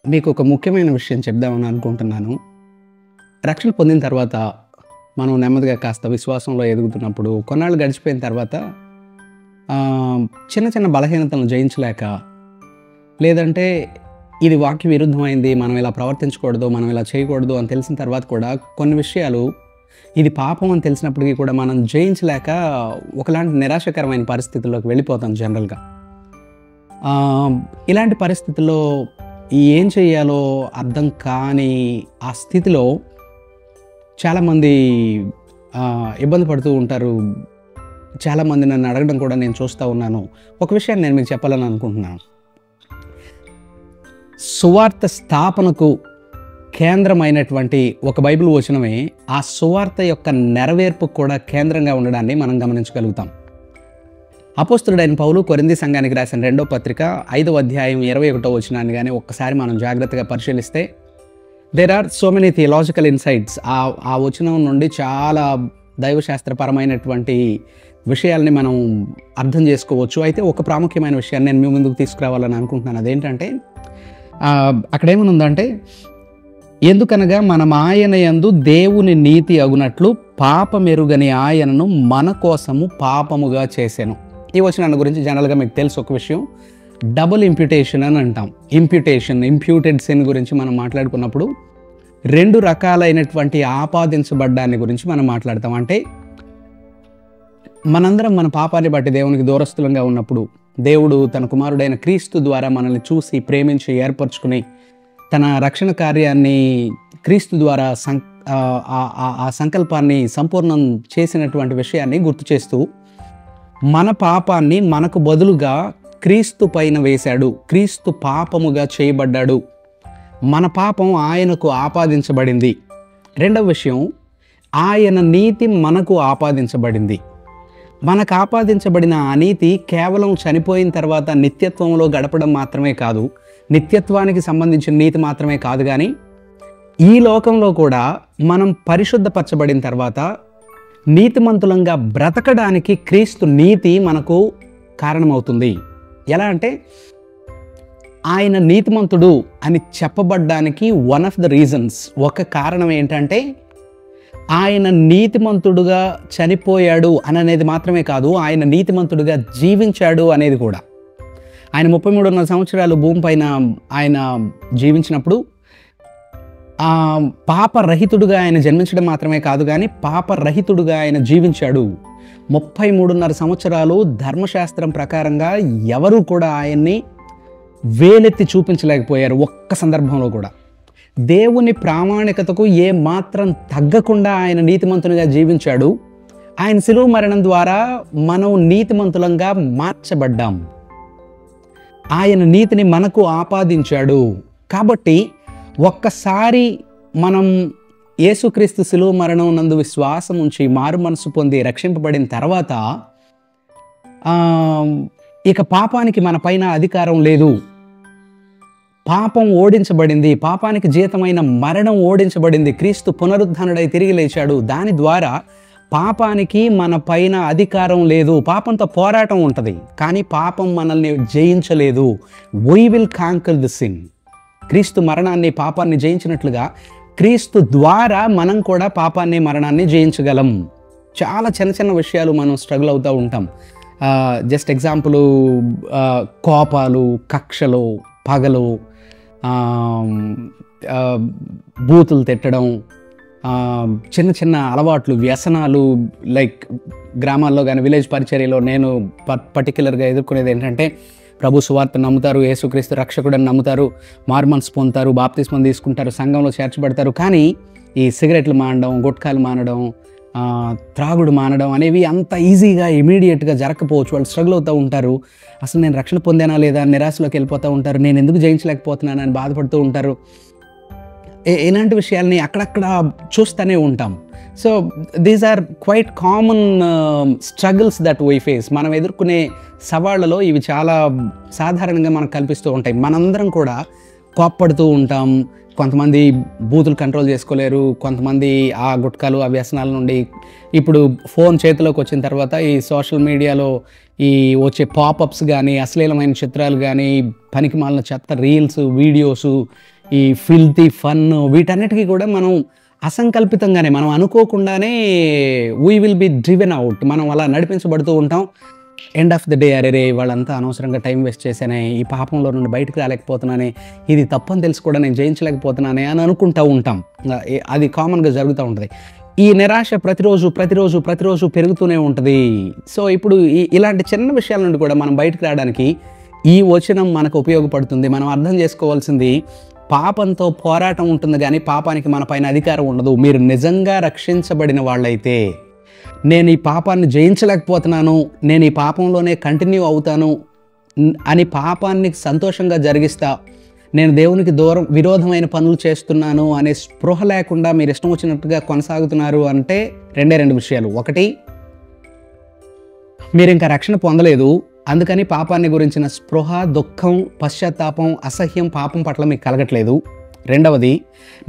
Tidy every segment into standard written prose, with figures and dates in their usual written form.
మీకు ఒక ముఖ్యమైన విషయం చెప్దామని అనుకుంటున్నాను. రక్షణ పొందిన తర్వాత మనం నెమ్మదిగా కాస్త విశ్వాసంలో ఎదుగుతున్నప్పుడు కొన్నాళ్ళు గడిచిపోయిన తర్వాత చిన్న చిన్న బలహీనతలను జయించలేక, లేదంటే ఇది వాక్య విరుద్ధమైంది, మనం ఇలా ప్రవర్తించకూడదు, మనం ఇలా చేయకూడదు అని తెలిసిన తర్వాత కూడా కొన్ని విషయాలు ఇది పాపం అని తెలిసినప్పటికీ కూడా మనం జయించలేక ఒకలాంటి నిరాశకరమైన పరిస్థితుల్లోకి వెళ్ళిపోతాం జనరల్గా. ఇలాంటి పరిస్థితుల్లో ఏం చేయాలో అర్థం కాని ఆ స్థితిలో చాలామంది ఇబ్బంది పడుతూ ఉంటారు. చాలామంది నన్ను అడగడం కూడా నేను చూస్తూ ఉన్నాను. ఒక విషయాన్ని నేను మీకు చెప్పాలని అనుకుంటున్నాను. సువార్త స్థాపనకు కేంద్రమైనటువంటి ఒక బైబిల్ వచనమే ఆ సువార్త యొక్క నెరవేర్పు కూడా కేంద్రంగా ఉండడాన్ని మనం గమనించగలుగుతాం. అపోస్తలుడైన పౌలు కొరింథీ సంఘానికి రాసిన 2వ పత్రిక 5వ అధ్యాయం 21వ వచనాన్ని కానీ ఒక్కసారి మనం జాగ్రత్తగా పరిశీలిస్తే there are so many theological insights. ఆ వచనం నుండి చాలా దైవశాస్త్రపరమైనటువంటి విషయాల్ని మనం అర్థం చేసుకోవచ్చు. అయితే ఒక ప్రాముఖ్యమైన విషయాన్ని నేను మీ ముందుకు తీసుకురావాలని అనుకుంటున్నాను. అదేంటంటే అక్కడేమనుందంటే, ఎందుకనగా మనం ఆయన యందు దేవుని నీతి అగునట్లు పాపమెరుగని ఆయనను మన కోసము పాపముగా చేసెను. ఈ వచనాన్ని గురించి జనరల్గా మీకు తెలుసు ఒక విషయం, డబుల్ ఇంప్యూటేషన్ అని అంటాం. ఇంప్యూటెడ్ సిన్ గురించి మనం మాట్లాడుకున్నప్పుడు 2 రకాలైనటువంటి ఆపాదించబడ్డాన్ని గురించి మనం మాట్లాడతాం. అంటే మనందరం మన పాపాన్ని బట్టి దేవునికి దూరస్తులంగా ఉన్నప్పుడు దేవుడు తన కుమారుడైన క్రీస్తు ద్వారా మనల్ని చూసి ప్రేమించి ఏర్పరచుకుని తన రక్షణ కార్యాన్ని క్రీస్తు ద్వారా ఆ సంకల్పాన్ని సంపూర్ణం చేసినటువంటి విషయాన్ని గుర్తు చేస్తూ మన పాపాన్ని మనకు బదులుగా క్రీస్తు పైన వేశాడు. క్రీస్తు పాపముగా చేయబడ్డాడు. మన పాపం ఆయనకు ఆపాదించబడింది. రెండవ విషయం, ఆయన నీతి మనకు ఆపాదించబడింది. మనకు ఆపాదించబడిన ఆ నీతి కేవలం చనిపోయిన తర్వాత నిత్యత్వంలో గడపడం మాత్రమే కాదు, నిత్యత్వానికి సంబంధించిన నీతి మాత్రమే కాదు, కానీ ఈ లోకంలో కూడా మనం పరిశుద్ధపరచబడిన తర్వాత నీతిమంతులంగా బ్రతకడానికి క్రీస్తు నీతి మనకు కారణమవుతుంది. ఎలా అంటే ఆయన నీతిమంతుడు అని చెప్పబడ్డానికి వన్ ఆఫ్ ద రీజన్స్, ఒక కారణం ఏంటంటే ఆయన నీతిమంతుడుగా చనిపోయాడు అనేది మాత్రమే కాదు, ఆయన నీతిమంతుడుగా జీవించాడు అనేది కూడా. ఆయన 33.5 సంవత్సరాలు భూమిపైన ఆయన జీవించినప్పుడు పాపరహితుడుగా ఆయన జన్మించడం మాత్రమే కాదు, కానీ పాపరహితుడుగా ఆయన జీవించాడు. 33.5 సంవత్సరాలు ధర్మశాస్త్రం ప్రకారంగా ఎవరు కూడా ఆయన్ని వేలెత్తి చూపించలేకపోయారు. ఒక్క సందర్భంలో కూడా దేవుని ప్రామాణికతకు ఏ మాత్రం తగ్గకుండా ఆయన నీతిమంతునిగా జీవించాడు. ఆయన శిలువ మరణం ద్వారా మనం నీతిమంతులంగా మార్చబడ్డాం. ఆయన నీతిని మనకు ఆపాదించాడు. కాబట్టి ఒక్కసారి మనం యేసుక్రీస్తు శిలువ మరణం నందు విశ్వాసం ఉంచి మారు మనసు పొంది రక్షింపబడిన తర్వాత ఇక పాపానికి మన పైన అధికారం లేదు. పాపం ఓడించబడింది. పాపానికి జీతమైన మరణం ఓడించబడింది. క్రీస్తు పునరుద్ధానుడై తిరిగి లేచాడు. దాని ద్వారా పాపానికి మన పైన అధికారం లేదు. పాపంతో పోరాటం ఉంటుంది, కానీ పాపం మనల్ని జయించలేదు. We will conquer the sin. క్రీస్తు మరణాన్ని, పాపాన్ని జయించినట్లుగా క్రీస్తు ద్వారా మనం కూడా పాపాన్ని, మరణాన్ని జయించగలం. చాలా చిన్న చిన్న విషయాలు మనం స్ట్రగుల్ అవుతూ ఉంటాం. జస్ట్ ఎగ్జాంపుల్, కోపాలు, కక్షలు, పగలు, బూతులు తిట్టడం, చిన్న చిన్న అలవాట్లు, వ్యసనాలు. లైక్ గ్రామాల్లో కానీ విలేజ్ పరిచర్యలో నేను పర్టిక్యులర్గా ఎదుర్కొనేది ఏంటంటే, ప్రభు సువార్త నమ్ముతారు, యేసుక్రీస్తు రక్షకుడని నమ్ముతారు, మారుమనసు పొందుతారు, బాప్తిస్మం తీసుకుంటారు, సంఘంలో చేర్చబడతారు, కానీ ఈ సిగరెట్లు మానడం, గుట్కాలు మానడం, త్రాగుడు మానడం అనేవి అంత ఈజీగా ఇమీడియట్గా జరగకపోవచ్చు. వాళ్ళు స్ట్రగుల్ అవుతూ ఉంటారు. అసలు నేను రక్షణ పొందానా లేదా నిరాశలోకి వెళ్ళిపోతూ ఉంటారు. నేను ఎందుకు జయించలేకపోతున్నానని బాధపడుతూ ఉంటారు. ఇలాంటి విషయాల్ని అక్కడక్కడ చూస్తూనే ఉంటాం. So these are quite common struggles that we face. మనం ఎదుర్కొనే సవాళ్ళలో ఇవి చాలా సాధారణంగా మనకు కల్పిస్తూ ఉంటాయి. మనందరం కూడా కోప్పడుతూ ఉంటాం. కొంతమంది బూతులు కంట్రోల్ చేసుకోలేరు, కొంతమంది ఆ గుట్కాలు, ఆ వ్యసనాల నుండి ఇప్పుడు ఫోన్ చేతిలోకి వచ్చిన తర్వాత ఈ సోషల్ మీడియాలో ఈ వచ్చే పాపప్స్ కానీ, అశ్లీలమైన చిత్రాలు కానీ, పనికిమాలిన చెత్త రీల్స్, వీడియోసు, ఈ ఫిల్తీ ఫన్ వీటన్నిటికీ కూడా మనం అసంకల్పితంగానే, మనం అనుకోకుండానే we will be driven out. మనం అలా నడిపించబడుతూ ఉంటాం. ఎండ్ ఆఫ్ ద డే అరే వాళ్ళంతా అనవసరంగా టైం వేస్ట్ చేశానే, ఈ పాపంలో నుండి బయటకు రాలేకపోతున్నానే, ఇది తప్పని తెలిసి కూడా నేను జయించలేకపోతున్నానే అని అనుకుంటూ ఉంటాం. అది కామన్గా జరుగుతూ ఉంటుంది. ఈ నిరాశ ప్రతిరోజు పెరుగుతూనే ఉంటుంది. సో ఇప్పుడు ఇలాంటి చిన్న విషయాల నుండి కూడా మనం బయటకు రావడానికి ఈ వచనం మనకు ఉపయోగపడుతుంది. మనం అర్థం చేసుకోవాల్సింది, పాపంతో పోరాటం ఉంటుంది కానీ పాపానికి మన పైన అధికారం ఉండదు. మీరు నిజంగా రక్షించబడిన వాళ్ళైతే, నేను ఈ పాపాన్ని జయించలేకపోతున్నాను, నేను ఈ పాపంలోనే కంటిన్యూ అవుతాను అని పాపాన్ని సంతోషంగా జరిగిస్తా, నేను దేవునికి విరోధమైన పనులు చేస్తున్నాను అనే స్పృహ లేకుండా మీరు ఇష్టం వచ్చినట్టుగా కొనసాగుతున్నారు అంటే రెండు విషయాలు. ఒకటి, మీరు ఇంకా రక్షణ పొందలేదు, అందుకని పాపాన్ని గురించిన స్పృహ, దుఃఖం, పశ్చాత్తాపం, అసహ్యం పాపం పట్ల మీకు కలగట్లేదు. రెండవది,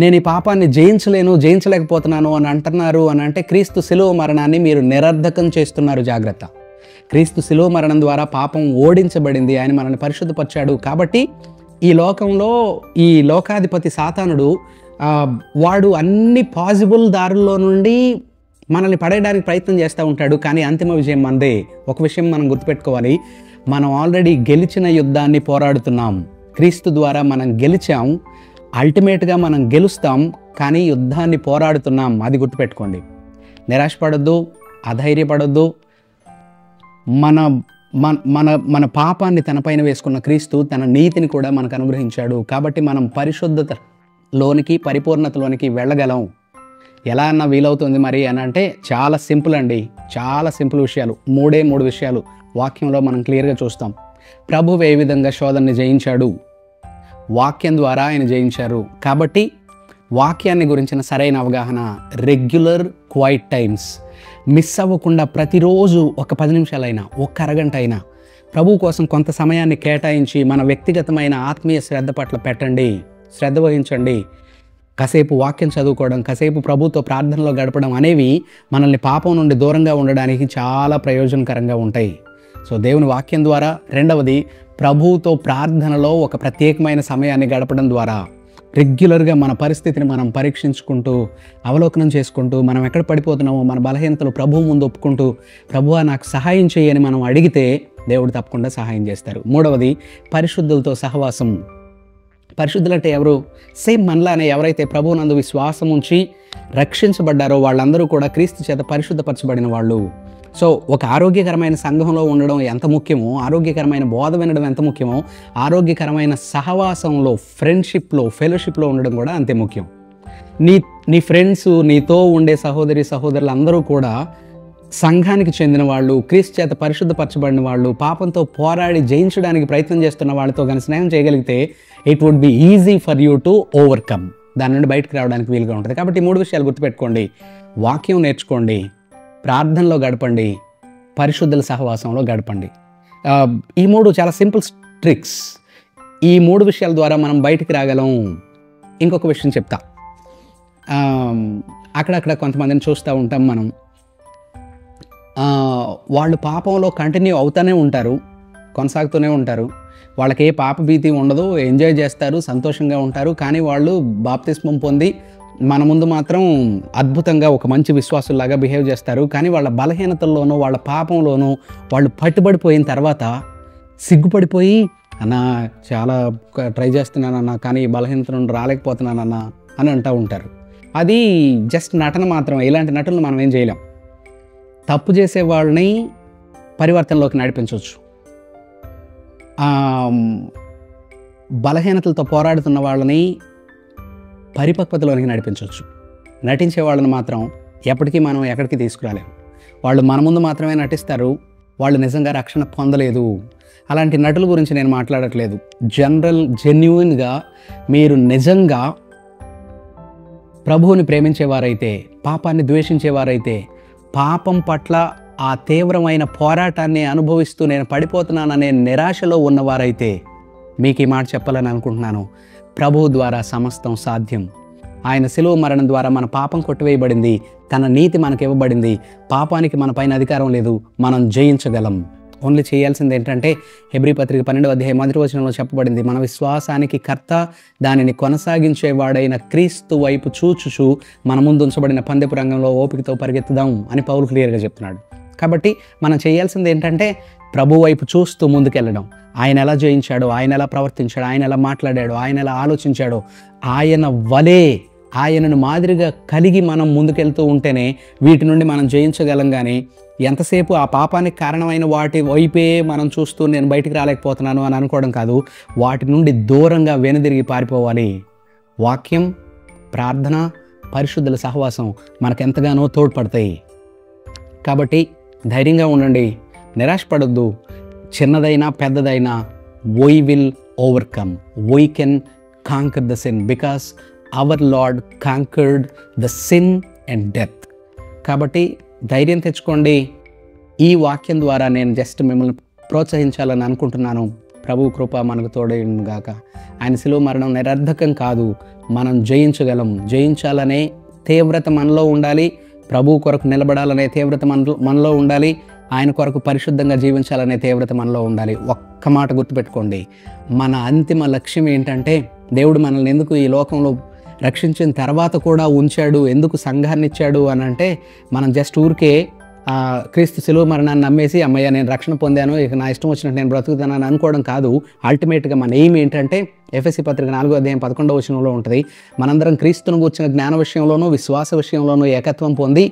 నేను ఈ పాపాన్ని జయించలేకపోతున్నాను అని అంటున్నారు అని అంటే క్రీస్తు శిలువ మరణాన్ని మీరు నిరర్ధకం చేస్తున్నారు. జాగ్రత్త. క్రీస్తు శిలువ మరణం ద్వారా పాపం ఓడించబడింది, ఆయన మనల్ని పరిశుద్ధపరిచాడు. కాబట్టి ఈ లోకంలో ఈ లోకాధిపతి సాతానుడు వాడు అన్ని పాజిబుల్ దారుల్లో నుండి మనల్ని పడేయడానికి ప్రయత్నం చేస్తూ ఉంటాడు. కానీ అంతిమ విజయం మనదే. ఒక విషయం మనం గుర్తుపెట్టుకోవాలి, మనం ఆల్రెడీ గెలిచిన యుద్ధాన్ని పోరాడుతున్నాం. క్రీస్తు ద్వారా మనం గెలిచాం, అల్టిమేట్గా మనం గెలుస్తాం, కానీ యుద్ధాన్ని పోరాడుతున్నాం. అది గుర్తుపెట్టుకోండి. నిరాశపడొద్దు, అధైర్యపడొద్దు. మన పాపాన్ని తన పైన వేసుకున్న క్రీస్తు తన నీతిని కూడా మనకు అనుగ్రహించాడు. కాబట్టి మనం పరిశుద్ధతలోనికి, పరిపూర్ణతలోనికి వెళ్ళగలం. ఎలా అన్నా వీలవుతుంది మరి అని అంటే చాలా సింపుల్ అండి. చాలా సింపుల్ విషయాలు, మూడు విషయాలు వాక్యంలో మనం క్లియర్గా చూస్తాం. ప్రభువు ఏ విధంగా శోధనని జయించాడు, వాక్యం ద్వారా ఆయన జయించారు. కాబట్టి వాక్యాన్ని గురించిన సరైన అవగాహన, రెగ్యులర్ క్వైట్ టైమ్స్, మిస్ అవ్వకుండా ప్రతిరోజు ఒక 10 నిమిషాలైనా, ఒక అరగంట అయినా ప్రభు కోసం కొంత సమయాన్ని కేటాయించి మన వ్యక్తిగతమైన ఆత్మీయ శ్రద్ధ పట్ల పెట్టండి, శ్రద్ధ వహించండి. కాసేపు వాక్యం చదువుకోవడం, కాసేపు ప్రభుతో ప్రార్థనలో గడపడం అనేవి మనల్ని పాపం నుండి దూరంగా ఉండడానికి చాలా ప్రయోజనకరంగా ఉంటాయి. సో దేవుని వాక్యం ద్వారా. రెండవది, ప్రభువుతో ప్రార్థనలో ఒక ప్రత్యేకమైన సమయాన్ని గడపడం ద్వారా రెగ్యులర్గా మన పరిస్థితిని మనం పరీక్షించుకుంటూ, అవలోకనం చేసుకుంటూ, మనం ఎక్కడ పడిపోతున్నామో మన బలహీనతలు ప్రభువు ముందు ఒప్పుకుంటూ, ప్రభువా నాకు సహాయం చేయని మనం అడిగితే దేవుడు తప్పకుండా సహాయం చేస్తారు. మూడవది, పరిశుద్ధులతో సహవాసం. పరిశుద్ధులు అంటే ఎవరు? సేమ్ మనలానే ఎవరైతే ప్రభువునందు విశ్వాసం ఉంచి రక్షించబడ్డారో వాళ్ళందరూ కూడా క్రీస్తు చేత పరిశుద్ధపరచబడిన వాళ్ళు. సో ఒక ఆరోగ్యకరమైన సంఘంలో ఉండడం ఎంత ముఖ్యమో, ఆరోగ్యకరమైన బోధ వినడం ఎంత ముఖ్యమో, ఆరోగ్యకరమైన సహవాసంలో, ఫ్రెండ్షిప్లో, ఫెలోషిప్లో ఉండడం కూడా అంతే ముఖ్యం. నీ ఫ్రెండ్స్, నీతో ఉండే సహోదరులు అందరూ కూడా సంఘానికి చెందిన వాళ్ళు, క్రీస్తు చేత పరిశుద్ధపరచబడిన వాళ్ళు, పాపంతో పోరాడి జయించడానికి ప్రయత్నం చేస్తున్న వాళ్ళతో కానీ స్నేహం చేయగలిగితే it would be easy for you to overcome. దాని నుండి బయటకు రావడానికి వీలుగా ఉంటుంది. కాబట్టి 3 విషయాలు గుర్తుపెట్టుకోండి. వాక్యం నేర్చుకోండి, ప్రార్థనలో గడపండి, పరిశుద్ధుల సహవాసంలో గడపండి. ఈ 3 చాలా సింపుల్ ట్రిక్స్. ఈ 3 విషయాల ద్వారా మనం బయటికి రాగలం. ఇంకొక విషయం చెప్తా. అక్కడక్కడ కొంతమందిని చూస్తూ ఉంటాం మనం. వాళ్ళు పాపంలో కంటిన్యూ అవుతూనే ఉంటారు, కొనసాగుతూనే ఉంటారు. వాళ్ళకి ఏ పాప భీతి ఉండదు, ఎంజాయ్ చేస్తారు, సంతోషంగా ఉంటారు. కానీ వాళ్ళు బాప్తిస్మం పొంది మన ముందు మాత్రం అద్భుతంగా ఒక మంచి విశ్వాసుల్లాగా బిహేవ్ చేస్తారు. కానీ వాళ్ళ బలహీనతల్లోనూ, వాళ్ళ పాపంలోనూ వాళ్ళు పట్టుబడిపోయిన తర్వాత సిగ్గుపడిపోయి, అన్నా చాలా ట్రై చేస్తున్నానన్నా కానీ బలహీనత నుండి రాలేకపోతున్నానన్నా అని అంటూ ఉంటారు. అది జస్ట్ నటన మాత్రమే. ఇలాంటి నటనలు మనం ఏం చేయలేం. తప్పు చేసే వాళ్ళని పరివర్తనలోకి నడిపించవచ్చు. బలహీనతలతో పోరాడుతున్న వాళ్ళని పరిపక్వతలోనికి నడిపించవచ్చు. నటించే వాళ్ళని మాత్రం ఎప్పటికీ మనం ఎక్కడికి తీసుకురాలేము. వాళ్ళు మన ముందు మాత్రమే నటిస్తారు, వాళ్ళు నిజంగా రక్షణ పొందలేదు. అలాంటి నటుల గురించి నేను మాట్లాడట్లేదు. జెన్యూన్గా మీరు నిజంగా ప్రభువుని ప్రేమించేవారైతే, పాపాన్ని ద్వేషించేవారైతే, పాపం పట్ల ఆ తీవ్రమైన పోరాటాన్ని అనుభవిస్తూ నేను పడిపోతున్నాననే నిరాశలో ఉన్నవారైతే మీకు ఈ మాట చెప్పాలని అనుకుంటున్నాను. ప్రభువు ద్వారా సమస్తం సాధ్యం. ఆయన శిలువ మరణం ద్వారా మన పాపం కొట్టివేయబడింది, తన నీతి మనకు ఇవ్వబడింది. పాపానికి మన పైన అధికారం లేదు, మనం జయించగలం. ఓన్లీ చేయాల్సింది ఏంటంటే హెబ్రీ పత్రిక 12వ అధ్యాయం 1వ వచనంలో చెప్పబడింది, మన విశ్వాసానికి కర్త దానిని కొనసాగించేవాడైన క్రీస్తు వైపు చూచుచు మన ముందు ఉంచబడిన పందెపు రంగంలో ఓపికతో పరిగెత్తుదాం అని పౌలు క్లియర్గా చెప్తున్నాడు. కాబట్టి మనం చేయాల్సింది ఏంటంటే ప్రభు వైపు చూస్తూ ముందుకెళ్ళడం. ఆయన ఎలా జయించాడో, ఆయన ఎలా ప్రవర్తించాడో, ఆయన ఎలా మాట్లాడాడో, ఆయన ఎలా ఆలోచించాడో, ఆయన వలే ఆయనను మాదిరిగా కలిగి మనం ముందుకెళ్తూ ఉంటేనే వీటి నుండి మనం జయించగలం. కానీ ఎంతసేపు ఆ పాపానికి కారణమైన వాటి వైపే మనం చూస్తూ నేను బయటికి రాలేకపోతున్నాను అని అనుకోవడం కాదు, వాటి నుండి దూరంగా వెనుదిరిగి పారిపోవాలి. వాక్యం, ప్రార్థన, పరిశుద్ధుల సహవాసం మనకెంతగానో తోడ్పడతాయి. కాబట్టి ధైర్యంగా ఉండండి, నిరాశపడొద్దు. చిన్నదైనా పెద్దదైనా we will overcome, we can conquer the sin because our Lord conquered the sin and death. కాబట్టి ధైర్యం తెచ్చుకోండి. ఈ వాక్యం ద్వారా నేను జస్ట్ మిమ్మల్ని ప్రోత్సహించాలని అనుకుంటున్నాను. ప్రభు కృప మనకు తోడైను గాక. ఆయన శిలువ మరణం నిరర్ధకం కాదు, మనం జయించగలం. జయించాలనే తీవ్రత మనలో ఉండాలి, ప్రభు కొరకు నిలబడాలనే తీవ్రత మనలో ఉండాలి, ఆయన కొరకు పరిశుద్ధంగా జీవించాలనే తీవ్రత మనలో ఉండాలి. ఒక్క మాట గుర్తుపెట్టుకోండి, మన అంతిమ లక్ష్యం ఏంటంటే దేవుడు మనల్ని ఎందుకు ఈ లోకంలో రక్షించిన తర్వాత కూడా ఉంచాడు, ఎందుకు సంఘాన్ని ఇచ్చాడు అని అంటే, మనం జస్ట్ ఊరికే క్రీస్తు శిలువ మరణాన్ని నమ్మేసి అమ్మయ్య నేను రక్షణ పొందాను, ఇక నా ఇష్టం వచ్చినట్టు నేను బ్రతుకుతానని అనుకోవడం కాదు. అల్టిమేట్గా మన ఎయిమ్ ఏంటంటే ఎఫెసీ పత్రిక 4వ అధ్యాయం 11వ వచనంలో ఉంటుంది, మనందరం క్రీస్తును గూర్చిన జ్ఞాన విషయంలోనూ విశ్వాస విషయంలోనూ ఏకత్వం పొంది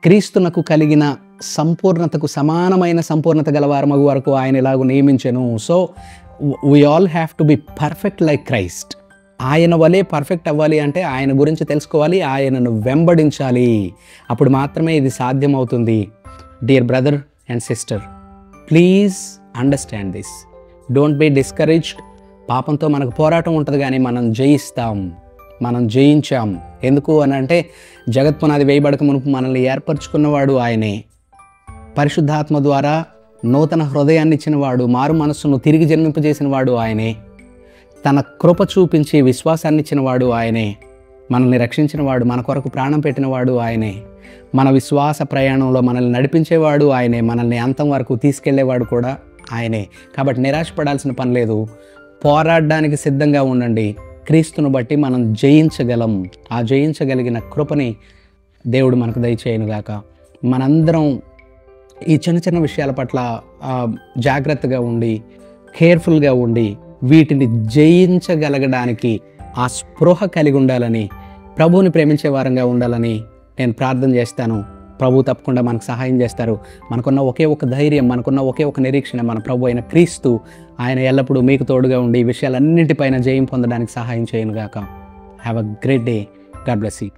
క్రీస్తునకు కలిగిన సంపూర్ణతకు సమానమైన సంపూర్ణత గలవారమగు వరకు ఆయన ఇలాగూ నియమించెను. So we all have to be perfect like Christ. ఆయన వలే పర్ఫెక్ట్ అవ్వాలి అంటే ఆయన గురించి తెలుసుకోవాలి, ఆయనను వెంబడించాలి. అప్పుడు మాత్రమే ఇది సాధ్యమవుతుంది. Dear brother and sister, please understand this. Don't be discouraged. పాపంతో మనకు పోరాటం ఉంటుంది, కానీ మనం జయిస్తాం, మనం జయించాం. ఎందుకు అని అంటే జగత్పునాది వేయబడక మునుపు మనల్ని ఏర్పరచుకున్నవాడు ఆయనే. పరిశుద్ధాత్మ ద్వారా నూతన హృదయాన్ని ఇచ్చినవాడు, మారు మనస్సును తిరిగి జన్మింపజేసిన వాడు ఆయనే. తన కృప చూపించి విశ్వాసాన్ని ఇచ్చినవాడు ఆయనే. మనల్ని రక్షించినవాడు, మన కొరకు ప్రాణం పెట్టినవాడు ఆయనే. మన విశ్వాస ప్రయాణంలో మనల్ని నడిపించేవాడు ఆయనే. మనల్ని అంతం వరకు తీసుకెళ్లేవాడు కూడా ఆయనే. కాబట్టి నిరాశపడాల్సిన పని లేదు, పోరాడడానికి సిద్ధంగా ఉండండి. క్రీస్తును బట్టి మనం జయించగలం. ఆ జయించగలిగిన కృపని దేవుడు మనకు దయచేయనుగాక. మనందరం ఈ చిన్న చిన్న విషయాల పట్ల జాగ్రత్తగా ఉండి, కేర్ఫుల్గా ఉండి, వీటిని జయించగలగడానికి ఆ స్పృహ కలిగి ఉండాలని, ప్రభువుని ప్రేమించే వారంగా ఉండాలని నేను ప్రార్థన చేస్తాను. ప్రభు తప్పకుండా మనకు సహాయం చేస్తారు. మనకున్న ఒకే ఒక ధైర్యం, మనకున్న ఒకే ఒక నిరీక్షణ మన ప్రభు అయిన క్రీస్తు. ఆయన ఎల్లప్పుడూ మీకు తోడుగా ఉండి విషయాలన్నింటిపైన జయం పొందడానికి సహాయం చేయనుగాక. Have a great day. God bless you.